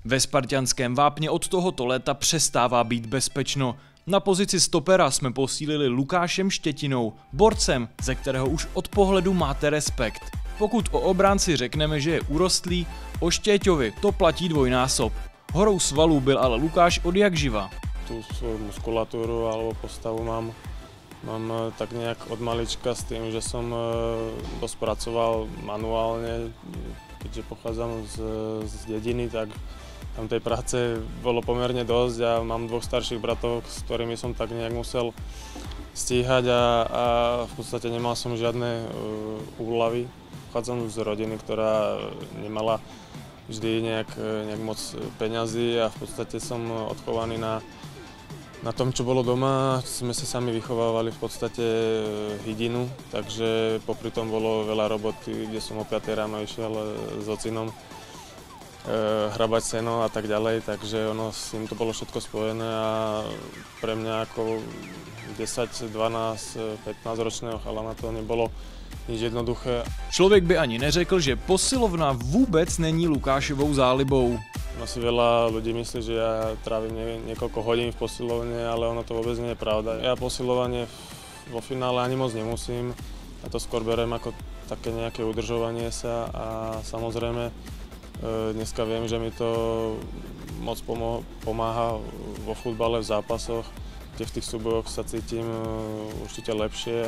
Ve spartianském vápně od tohoto léta přestává být bezpečno. Na pozici stopera jsme posílili Lukášem Štětinou, borcem, ze kterého už od pohledu máte respekt. Pokud o obránci řekneme, že je urostlý, o Štěťovi to platí dvojnásob. Horou svalů byl ale Lukáš odjakživa. Tu svoju muskulatúru alebo postavu mám tak nejak od malička s tým, že som dosť pracoval manuálne, keďže pochádzam z dediny, tak tam tej práce bolo pomerne dosť a mám dvoch starších bratov, s ktorými som tak nejak musel stíhať a v podstate nemal som žiadne úľavy. Pochádzam z rodiny, ktorá nemala vždy nejak moc peňazí a v podstate som odchovaný na tom, čo bolo doma. Sme si sami vychovávali v podstate hydinu, takže popri tom bolo veľa roboty, kde som o 5 ráno išiel s ocinom hrabať seno a tak ďalej, takže s tým to bolo všetko spojené a pre mňa ako 10, 12, 15 ročného chalana to nebolo nič jednoduché. Člověk by ani neřekl, že posilovna vůbec není Lukášovou zálibou. Asi veľa ľudí myslí, že ja trávim niekoľko hodín v posilovne, ale ono to vôbec nie je pravda. Ja posilovanie vo finále ani moc nemusím, ja to skôr beriem ako také nejaké udržovanie sa a samozrejme dneska viem, že mi to moc pomáha vo futbale, v zápasoch, kde v tých súbojoch sa cítim určite lepšie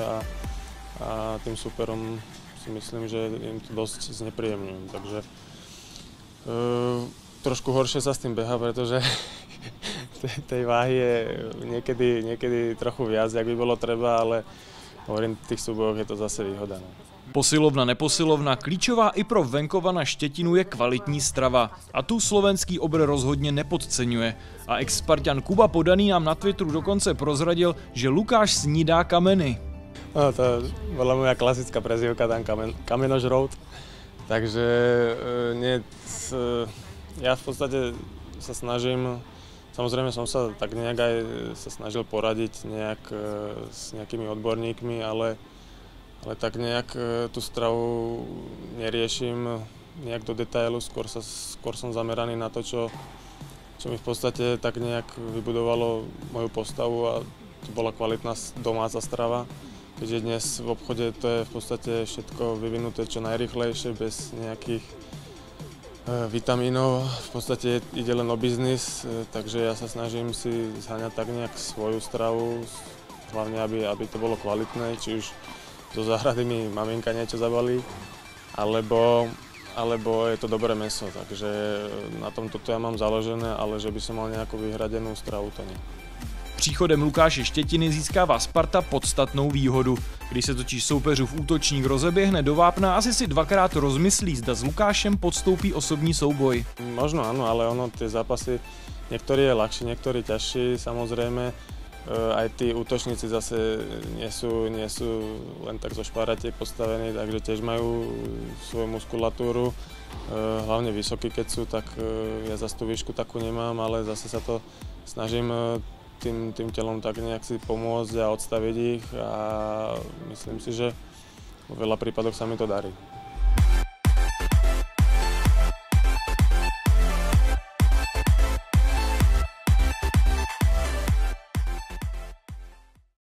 a tým superom si myslím, že im to dosť znepríjemňujem. Takže trošku horšie sa s tým beha, pretože tej váhy je niekedy trochu viac, jak by bolo treba, ale hovorím, v tých súbojoch je to zase výhoda. No. Posilovna, neposilovna, klíčová i pro venkova na Štětinu je kvalitní strava. A tu slovenský obr rozhodně nepodceňuje. A ex-spartan Kuba Podaný nám na Twitteru dokonce prozradil, že Lukáš snídá kameny. No, to bola moja klasická prezývka, tam kamenožrout. Takže ja v podstate sa snažím, samozrejme som sa tak nejak aj sa snažil poradiť s nejakými odborníkmi, ale tak nejak tú stravu neriešim nejak do detailu, skôr som zameraný na to, čo mi v podstate tak nejak vybudovalo moju postavu a to bola kvalitná domáca strava. Keďže dnes v obchode to je v podstate všetko vyvinuté čo najrýchlejšie, bez nejakých vitamínov. V podstate ide len o biznis, takže ja sa snažím si zháňať tak nejak svoju stravu, hlavne aby to bolo kvalitné, či už zo záhrady mi maminka niečo zabalí, alebo je to dobré mäso, takže na tom toto ja mám založené, ale že by som mal nejakú vyhradenú stravu, to nie. Příchodem Lukáše Štětiny získává Sparta podstatnou výhodu. Když se totiž soupeřův útočník rozeběhne do vápna, asi si dvakrát rozmyslí, zda s Lukášem podstoupí osobní souboj. Možno áno, ale tie zápasy, niektorý je ľahší, niektorý ťažší, samozrejme. Aj tí útočníci zase nie sú len tak zo špáratiek postavení, takže tiež majú svoju muskulatúru. Hlavne vysokí, keď sú, tak ja zase tú výšku takú nemám, ale zase sa to snažím tým telom tak nejak si pomôcť a odstaviť ich a myslím si, že vo veľa prípadoch sa mi to darí.